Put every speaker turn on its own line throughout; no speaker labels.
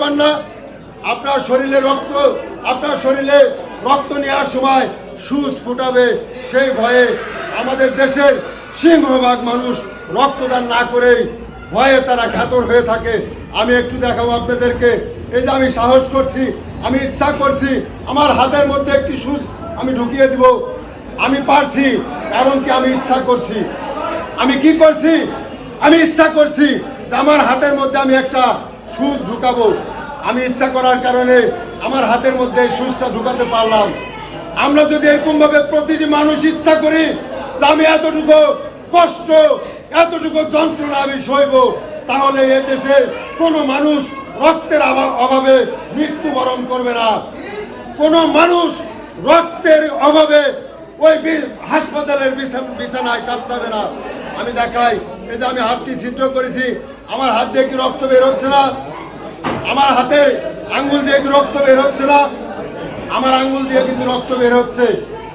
পান না। আপনার শরীরে রক্ত নেওয়ার সময় সুচ ফুটাবে সেই ভয়ে আমাদের দেশের সিংহভাগ মানুষ রক্তদান না করেই ভয়ে তারা কাতর হয়ে থাকে। আমি একটু দেখাবো আপনাদেরকে। এই যে আমি সাহস করছি, আমি ইচ্ছা করছি আমার হাতের মধ্যে একটি সুচ আমি ঢুকিয়ে দিব। আমি পারছি, কারণ কি আমি ইচ্ছা করছি। আমি কি করছি? আমি ইচ্ছা করছি যে আমার হাতের মধ্যে আমি একটা সুচ ঢুকাবো। আমি ইচ্ছা করার কারণে আমার হাতের মধ্যে সুচটা ঢুকাতে পারলাম। আমরা যদি এরকম ভাবে প্রতিটি মানুষ ইচ্ছা করি যে আমি এতটুকু কষ্ট, এতটুকু যন্ত্রণা আমি সইব, তাহলে এ দেশে কোনো মানুষ রক্তের অভাবে মৃত্যুবরণ করবে না। কোনো মানুষ রক্তের অভাবে ওই হাসপাতালের বিছানায় কাতরাবে না। আমি দেখাই, এই যে আমি হাতটি ছিদ্র করেছি, আমার হাত দিয়ে কি রক্ত বের হচ্ছে না? আমার হাতে আঙ্গুল দিয়ে কি রক্ত বের হচ্ছে না? আমার আঙ্গুল দিয়ে কিন্তু রক্ত বের হচ্ছে।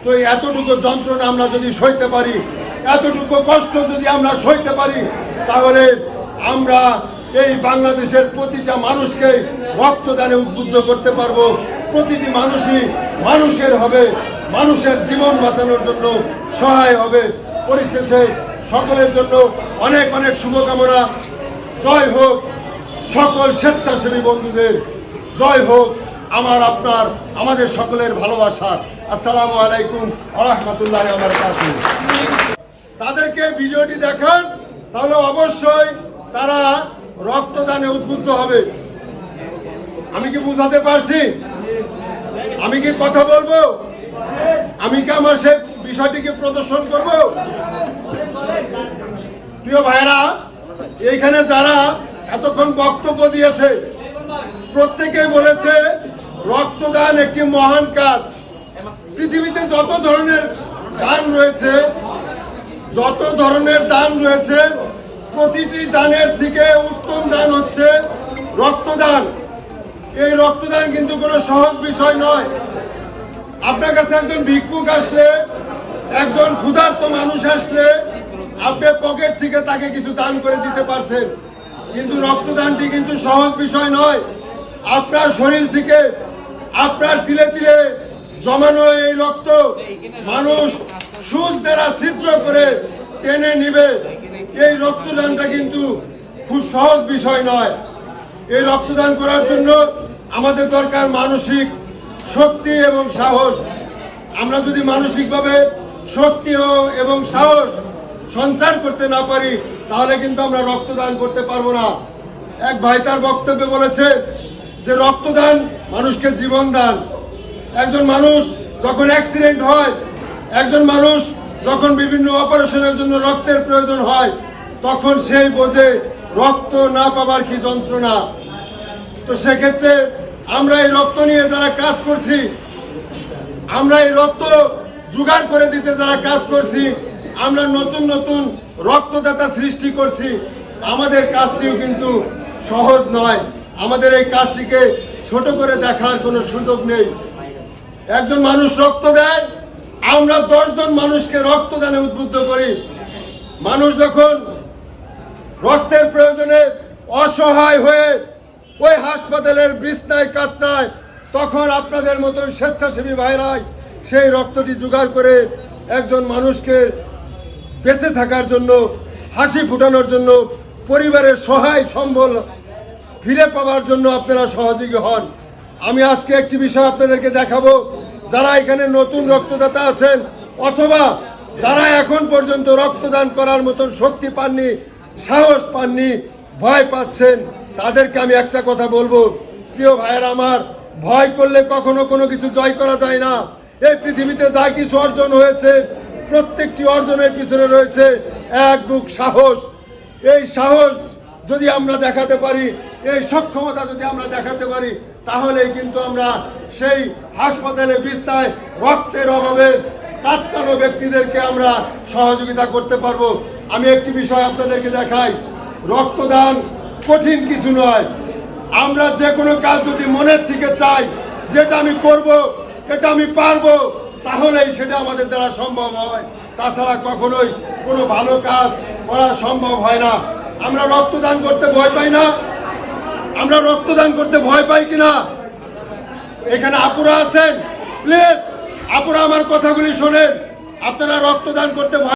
তো এতটুকু যন্ত্রণা আমরা যদি সইতে পারি, এতটুকু কষ্ট যদি আমরা সইতে পারি, তাহলে আমরা এই বাংলাদেশের প্রতিটা মানুষকে রক্তদানে উদ্বুদ্ধ করতে পারবো। প্রতিটি মানুষই মানুষের হবে, মানুষের জীবন বাঁচানোর জন্য সহায় হবে। পরিশেষে সকলের জন্য অনেক অনেক শুভকামনা। জয় হোক সকল স্বেচ্ছাসেবী বন্ধুদের, জয় হোক আপনার আমাদের সকলের ভালোবাসা। আসসালামু আলাইকুম ওয়া রাহমাতুল্লাহি ওয়া বারাকাতুহু। তাদেরকে ভিডিওটি দেখান, তাহলে অবশ্যই তারা রক্তদানে উদ্বুদ্ধ হবে। আমি কি বুঝাতে পারছি? আমি কি কথা বলবো? আমি কি আমার সে বিষয়টিকে প্রদর্শন করব? প্রিয় ভাইরা, এইখানে যারা এতক্ষণ বক্তব্য দিয়েছে প্রত্যেকে বলেছে রক্তদান একটি মহান কাজ। পৃথিবীতে যত ধরনের দান রয়েছে প্রতিটি দানের থেকে উত্তম দান হচ্ছে রক্তদান। এই রক্তদান কিন্তু কোনো সহজ বিষয় নয়। আপনার কাছে একজন ভিক্ষুক আসলে, একজন ক্ষুধার্ত মানুষ আসলে আপনি পকেট থেকে তাকে কিছু দান করে দিতে পারছেন, কিন্তু রক্তদানটি কিন্তু সহজ বিষয় নয়। আপনার শরীর থেকে আপনার তিলে তিলে জমানো এই রক্ত মানুষ সুচ দ্বারা ছিদ্র করে টেনে নিবে। এই রক্তদানটা কিন্তু খুব সহজ বিষয় নয়। এই রক্তদান করার জন্য আমাদের দরকার মানসিক শক্তি এবং সাহস। আমরা যদি মানসিকভাবে শক্তি এবং সাহস সঞ্চার করতে না পারি, তাহলে কিন্তু আমরা রক্তদান করতে পারবো না। এক ভাই তার বক্তব্যে বলেছে যে রক্তদান মানুষকে জীবন দান। একজন মানুষ যখন অ্যাক্সিডেন্ট হয়, একজন মানুষ যখন বিভিন্ন অপারেশনের জন্য রক্তের প্রয়োজন হয়, তখন সেই বোঝে রক্ত না পাবার কি যন্ত্রণা। তো সেক্ষেত্রে আমরা এই রক্ত নিয়ে যারা কাজ করছি, আমরা এই রক্ত জোগাড় করে দিতে যারা কাজ করছি, আমরা নতুন নতুন রক্তদাতা সৃষ্টি করছি, আমাদের কাজটিও কিন্তু সহজ নয়। আমাদের এই কাজটিকে ছোট করে দেখার কোনো সুযোগ নেই। একজন মানুষ রক্ত দেয়, আমরা 10 জন মানুষকে রক্তদানে উদ্বুদ্ধ করি। মানুষ যখন রক্তের প্রয়োজনে অসহায় হয়ে ওই হাসপাতালের বিছনায় কাতরায়, তখন আপনাদের মতন স্বেচ্ছাসেবী ভাইরাই সেই রক্তটি জোগাড় করে একজন মানুষকে বেঁচে থাকার জন্য, হাসি ফুটানোর জন্য, পরিবারের সহায় সম্বল ফিরে পাওয়ার জন্য আপনারা সহযোগী হন। আমি আজকে একটি বিষয় আপনাদেরকে দেখাবো। যারা এখানে নতুন রক্তদাতা আছেন অথবা যারা এখন পর্যন্ত রক্তদান করার মতন শক্তি পাননি, সাহস পাননি, ভয় পাচ্ছেন, তাদেরকে আমি একটা কথা বলবো, প্রিয় ভাইয়েরা আমার, ভয় করলে কখনো কোনো কিছু জয় করা যায় না। এই পৃথিবীতে যা কিছু অর্জন হয়েছে, প্রত্যেকটি অর্জনের পিছনে রয়েছে এক বুক সাহস। এই সাহস যদি আমরা দেখাতে পারি, এই সক্ষমতা যদি আমরা দেখাতে পারি, তাহলেই কিন্তু আমরা সেই হাসপাতালে বিছানায় রক্তের অভাবে কাতরানো ব্যক্তিদেরকে আমরা সহযোগিতা করতে পারবো। আমি একটি বিষয় আপনাদেরকে দেখাই, রক্তদান কঠিন কিছু নয়। আমরা যে কোনো কাজ যদি মনের থেকে চাই, যেটা আমি করব, এটা আমি পারবো, তাহলেই সেটা আমাদের দ্বারা সম্ভব হয়। তাছাড়া কখনোই কোনো ভালো কাজ করা সম্ভব হয় না। আমরা রক্তদান করতে ভয় পাই না, আমরা রক্তদান করতে ভয় পাই কিনা? এখানে আপুরা আছেন, প্লিজ আপুরা আমার কথাগুলি শোনেন। আপনারা রক্তদান করতে ভয়